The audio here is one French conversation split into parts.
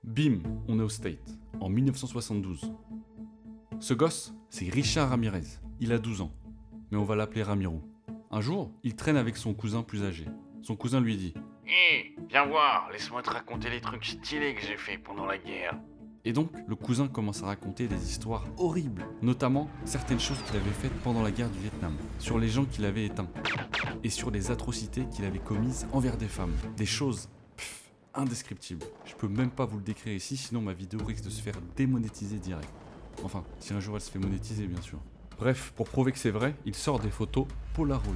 Bim, on est au State, en 1972. Ce gosse, c'est Richard Ramirez. Il a 12 ans, mais on va l'appeler Ramiro. Un jour, il traîne avec son cousin plus âgé. Son cousin lui dit « Hé, viens voir, laisse-moi te raconter les trucs stylés que j'ai fait pendant la guerre. » Et donc, le cousin commence à raconter des histoires horribles, notamment certaines choses qu'il avait faites pendant la guerre du Vietnam, sur les gens qu'il avait éteints, et sur les atrocités qu'il avait commises envers des femmes. Des choses indescriptibles. Je peux même pas vous le décrire ici, sinon ma vidéo risque de se faire démonétiser direct. Enfin, si un jour elle se fait monétiser, bien sûr. Bref, pour prouver que c'est vrai, il sort des photos Polaroid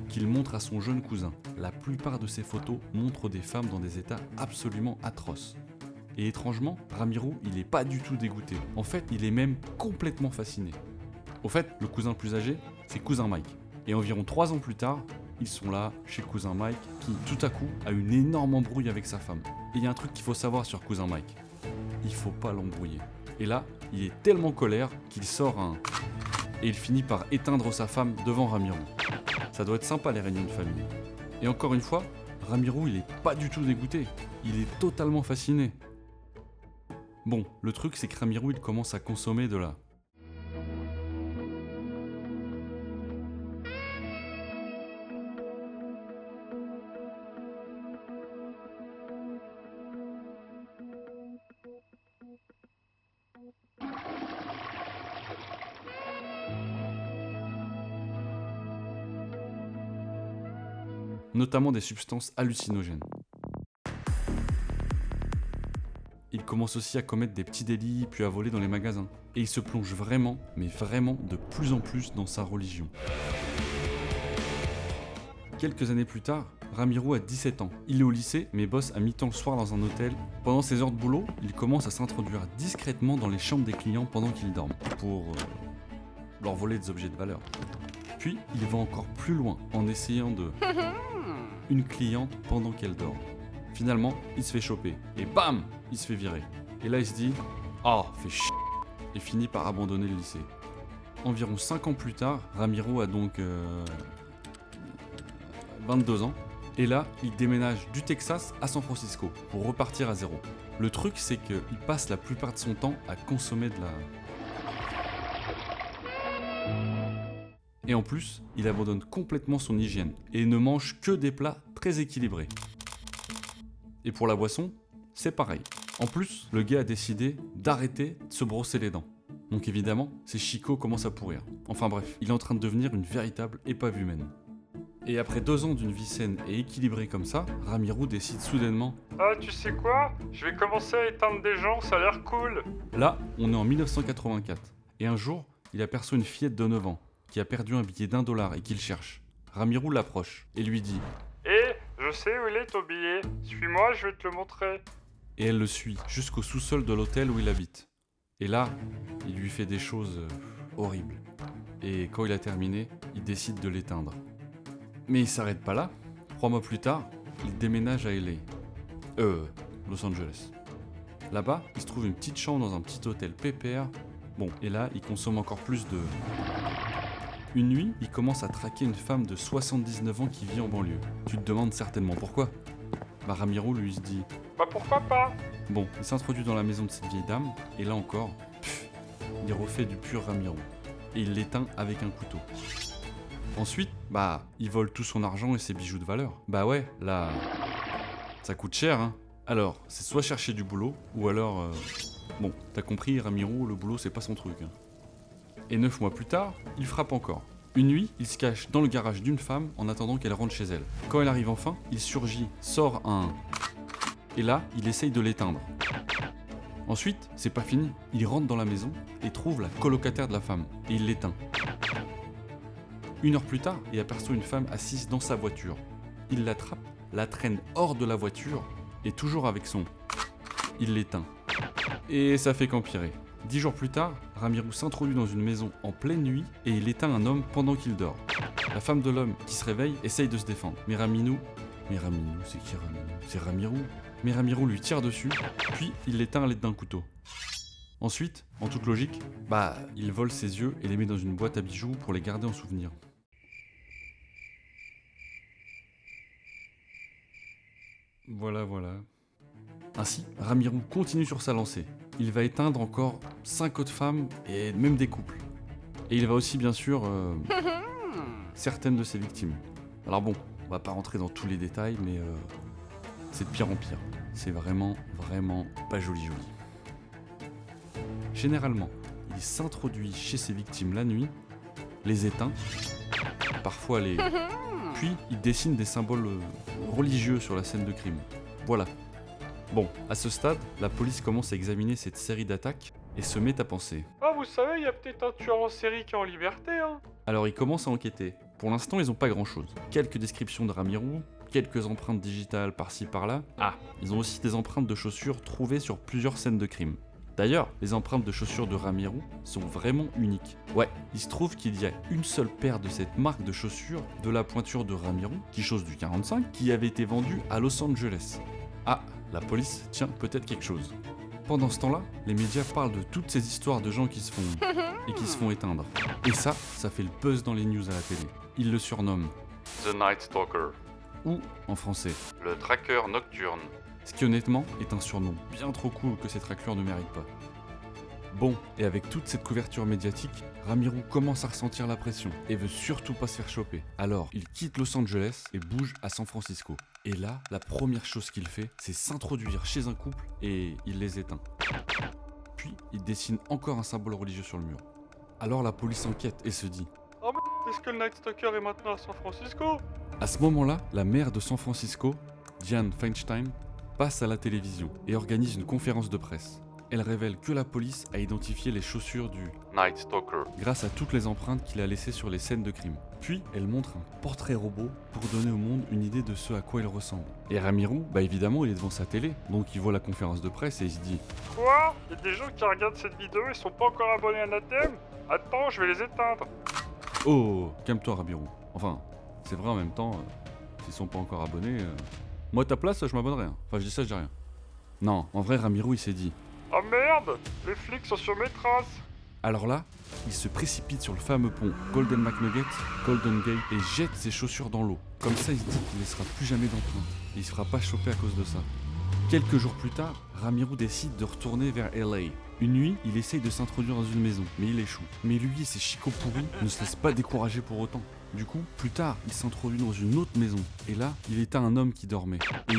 qu'il montre à son jeune cousin. La plupart de ces photos montrent des femmes dans des états absolument atroces. Et étrangement, Ramiro, il est pas du tout dégoûté. En fait, il est même complètement fasciné. Au fait, le cousin plus âgé, c'est cousin Mike. Et environ 3 ans plus tard, ils sont là, chez cousin Mike, qui, tout à coup, a une énorme embrouille avec sa femme. Et il y a un truc qu'il faut savoir sur cousin Mike. Il faut pas l'embrouiller. Et là, il est tellement colère qu'il sort un... Et il finit par éteindre sa femme devant Ramiro. Ça doit être sympa les réunions de famille. Et encore une fois, Ramiro il est pas du tout dégoûté, il est totalement fasciné. Bon, le truc c'est que Ramiro il commence à consommer de la... notamment des substances hallucinogènes. Il commence aussi à commettre des petits délits, puis à voler dans les magasins. Et il se plonge vraiment, mais vraiment de plus en plus dans sa religion. Quelques années plus tard, Ramiro a 17 ans. Il est au lycée, mais bosse à mi-temps le soir dans un hôtel. Pendant ses heures de boulot, il commence à s'introduire discrètement dans les chambres des clients pendant qu'ils dorment, pour leur voler des objets de valeur. Puis, il va encore plus loin, en essayant de... une cliente pendant qu'elle dort. Finalement, il se fait choper, et bam, il se fait virer. Et là, il se dit « Ah, fait ch***, et finit par abandonner le lycée. Environ 5 ans plus tard, Ramiro a donc 22 ans, et là, il déménage du Texas à San Francisco pour repartir à zéro. Le truc, c'est qu'il passe la plupart de son temps à consommer de la... Et en plus, il abandonne complètement son hygiène et ne mange que des plats très équilibrés. Et pour la boisson, c'est pareil. En plus, le gars a décidé d'arrêter de se brosser les dents. Donc évidemment, ses chicots commencent à pourrir. Enfin bref, il est en train de devenir une véritable épave humaine. Et après 2 ans d'une vie saine et équilibrée comme ça, Ramiro décide soudainement « Ah, tu sais quoi? Je vais commencer à éteindre des gens, ça a l'air cool !» Là, on est en 1984. Et un jour, il aperçoit une fillette de 9 ans qui a perdu un billet d'$1 et qu'il cherche. Ramiro l'approche et lui dit « Hé, je sais où il est ton billet, suis-moi, je vais te le montrer. » Et elle le suit jusqu'au sous-sol de l'hôtel où il habite. Et là, il lui fait des choses horribles. Et quand il a terminé, il décide de l'éteindre. Mais il s'arrête pas là. 3 mois plus tard, il déménage à LA. Los Angeles. Là-bas, il se trouve une petite chambre dans un petit hôtel pépère. Bon, et là, il consomme encore plus de... Une nuit, il commence à traquer une femme de 79 ans qui vit en banlieue. Tu te demandes certainement pourquoi. Bah Ramiro lui se dit Bah pourquoi pas? Bon, il s'introduit dans la maison de cette vieille dame, et là encore, il refait du pur Ramiro. Et il l'éteint avec un couteau. Ensuite, bah, il vole tout son argent et ses bijoux de valeur. Bah ouais, là, ça coûte cher, hein. Alors, c'est soit chercher du boulot, ou alors... Bon, t'as compris, Ramiro, le boulot c'est pas son truc. Hein. Et 9 mois plus tard, il frappe encore. Une nuit, il se cache dans le garage d'une femme en attendant qu'elle rentre chez elle. Quand elle arrive enfin, il surgit, sort un... Et là, il essaye de l'éteindre. Ensuite, c'est pas fini. Il rentre dans la maison et trouve la colocataire de la femme. Et il l'éteint. 1 heure plus tard, il aperçoit une femme assise dans sa voiture. Il l'attrape, la traîne hors de la voiture et toujours avec son... Il l'éteint. Et ça fait qu'empirer. 10 jours plus tard, Ramiro s'introduit dans une maison en pleine nuit et il éteint un homme pendant qu'il dort. La femme de l'homme, qui se réveille, essaye de se défendre. Mais Ramiro, c'est qui Ramiro? C'est Ramiro. Mais Ramiro lui tire dessus, puis il l'éteint à l'aide d'un couteau. Ensuite, en toute logique, il vole ses yeux et les met dans une boîte à bijoux pour les garder en souvenir. Voilà, voilà. Ainsi, Ramiro continue sur sa lancée. Il va éteindre encore 5 autres femmes et même des couples. Et il va aussi, bien sûr, certaines de ses victimes. Alors bon, on va pas rentrer dans tous les détails, mais c'est de pire en pire. C'est vraiment, vraiment pas joli joli. Généralement, il s'introduit chez ses victimes la nuit, les éteint, parfois les... Puis il dessine des symboles religieux sur la scène de crime. Voilà. Bon, à ce stade, la police commence à examiner cette série d'attaques et se met à penser. Ah, vous savez, il y a peut-être un tueur en série qui est en liberté, hein. Alors ils commencent à enquêter. Pour l'instant, ils ont pas grand-chose. Quelques descriptions de Ramiro, quelques empreintes digitales par-ci par-là. Ah, ils ont aussi des empreintes de chaussures trouvées sur plusieurs scènes de crime. D'ailleurs, les empreintes de chaussures de Ramiro sont vraiment uniques. Ouais, il se trouve qu'il y a une seule paire de cette marque de chaussures de la pointure de Ramiro, qui chose du 45, qui avait été vendue à Los Angeles. Ah, la police tient peut-être quelque chose. Pendant ce temps-là, les médias parlent de toutes ces histoires de gens qui se font éteindre. Et ça fait le buzz dans les news à la télé. Ils le surnomment The Night Stalker, ou, en français, le traqueur nocturne. ce qui honnêtement est un surnom bien trop cool que ces traqueurs ne méritent pas. Bon, et avec toute cette couverture médiatique, Ramiro commence à ressentir la pression et veut surtout pas se faire choper. Alors, il quitte Los Angeles et bouge à San Francisco. Et là, la première chose qu'il fait, c'est s'introduire chez un couple et il les éteint. Puis, il dessine encore un symbole religieux sur le mur. Alors la police enquête et se dit... Est-ce que le Night Stalker est maintenant à San Francisco? À ce moment-là, la maire de San Francisco, Dianne Feinstein, passe à la télévision et organise une conférence de presse. Elle révèle que la police a identifié les chaussures du Night Stalker. grâce à toutes les empreintes qu'il a laissées sur les scènes de crime. Puis, elle montre un portrait robot pour donner au monde une idée de ce à quoi il ressemble. Et Ramiro, évidemment, il est devant sa télé, donc il voit la conférence de presse et il se dit Quoi? Il y a des gens qui regardent cette vidéo et sont pas encore abonnés à Anathème? Attends, je vais les éteindre. « Oh, calme-toi Ramiro. Enfin, c'est vrai en même temps, s'ils sont pas encore abonnés... Moi, à ta place, je m'abonnerais. Hein. Enfin, je dis ça, je dis rien. Non, en vrai, Ramiro, il s'est dit... Oh merde! Les flics sont sur mes traces! Alors là, il se précipite sur le fameux pont Golden McNugget, Golden Gate, et jette ses chaussures dans l'eau. Comme ça, il se dit qu'il ne laissera plus jamais d'empreinte. Et il se fera pas choper à cause de ça. Quelques jours plus tard, Ramiro décide de retourner vers LA. Une nuit, il essaye de s'introduire dans une maison, mais il échoue. Mais lui et ses chicots pourris ne se laissent pas décourager pour autant. Du coup, plus tard, il s'introduit dans une autre maison. Et là, il éteint un homme qui dormait. Et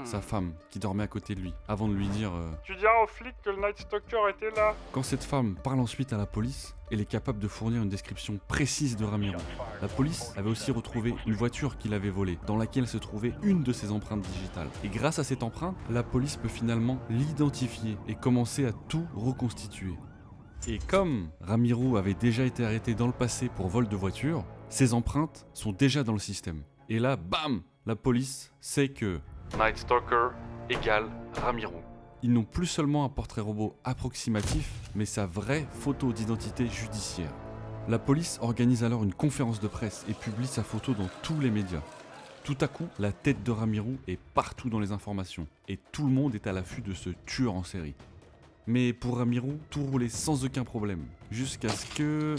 sa femme, qui dormait à côté de lui, avant de lui dire... Tu diras aux flics que le Night Stalker était là. Quand cette femme parle ensuite à la police, elle est capable de fournir une description précise de Ramiro. La police avait aussi retrouvé une voiture qu'il avait volée, dans laquelle se trouvait une de ses empreintes digitales. Et grâce à cette empreinte, la police peut finalement l'identifier et commencer à tout reconstituer. Et comme Ramiro avait déjà été arrêté dans le passé pour vol de voiture, ses empreintes sont déjà dans le système. Et là, bam, la police sait que Night Stalker égale Ramiro. ils n'ont plus seulement un portrait robot approximatif, mais sa vraie photo d'identité judiciaire. La police organise alors une conférence de presse et publie sa photo dans tous les médias. Tout à coup, la tête de Ramiro est partout dans les informations, et tout le monde est à l'affût de ce tueur en série. Mais pour Ramiro, tout roulait sans aucun problème, jusqu'à ce que...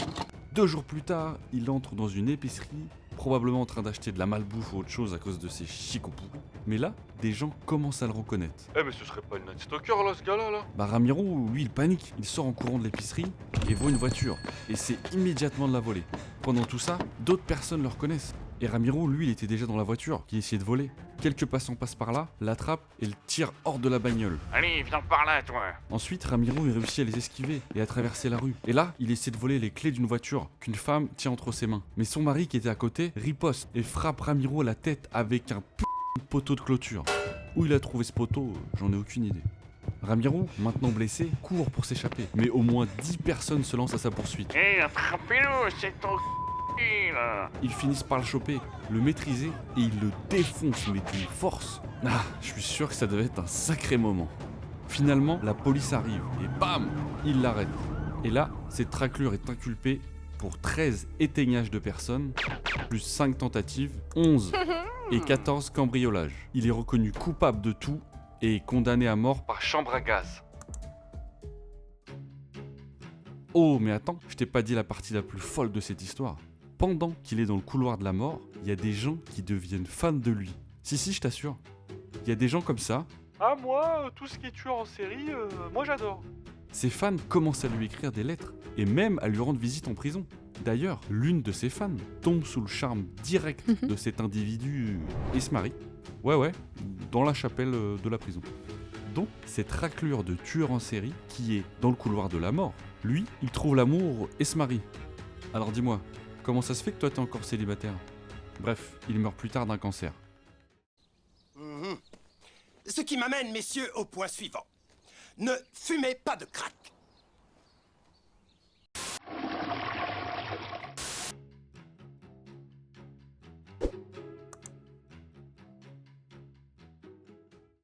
2 jours plus tard, il entre dans une épicerie, probablement en train d'acheter de la malbouffe ou autre chose à cause de ses chicots pourris. Mais là, des gens commencent à le reconnaître. Eh mais ce serait pas le Night Stalker là, ce gars-là là? Ramiro, lui, il panique. Il sort en courant de l'épicerie et voit une voiture. Et essaie immédiatement de la voler. Pendant tout ça, d'autres personnes le reconnaissent. Et Ramiro, lui, il était déjà dans la voiture, qui essayait de voler. Quelques passants passent par là, l'attrapent et le tirent hors de la bagnole. Allez, viens par là, toi. Ensuite, Ramiro, il réussit à les esquiver et à traverser la rue. Et là, il essaie de voler les clés d'une voiture qu'une femme tient entre ses mains. Mais son mari, qui était à côté, riposte et frappe Ramiro à la tête avec un poteau de clôture. Où il a trouvé ce poteau, j'en ai aucune idée. Ramiro, maintenant blessé, court pour s'échapper. Mais au moins 10 personnes se lancent à sa poursuite. Hé, attrapez-le, c'est ton là. Ils finissent par le choper, le maîtriser et ils le défoncent mais d'une force. Ah, je suis sûr que ça devait être un sacré moment. Finalement, la police arrive et bam, ils l'arrêtent. Et là, cette raclure est inculpée pour 13 éteignages de personnes, plus 5 tentatives, 11 et 14 cambriolages. Il est reconnu coupable de tout et condamné à mort par chambre à gaz. Oh, mais attends, je t'ai pas dit la partie la plus folle de cette histoire. Pendant qu'il est dans le couloir de la mort, il y a des gens qui deviennent fans de lui. Si, je t'assure. Il y a des gens comme ça, Ah, moi, tout ce qui est tueur en série, moi j'adore. ses fans commencent à lui écrire des lettres, et même à lui rendre visite en prison. D'ailleurs, l'une de ses fans tombe sous le charme direct de cet individu et se marie. Ouais, dans la chapelle de la prison. Donc, cette raclure de tueur en série qui est dans le couloir de la mort, lui, il trouve l'amour et se marie. Alors dis-moi, comment ça se fait que toi t'es encore célibataire? Bref, il meurt plus tard d'un cancer. Ce qui m'amène, messieurs, au point suivant. Ne fumez pas de crack.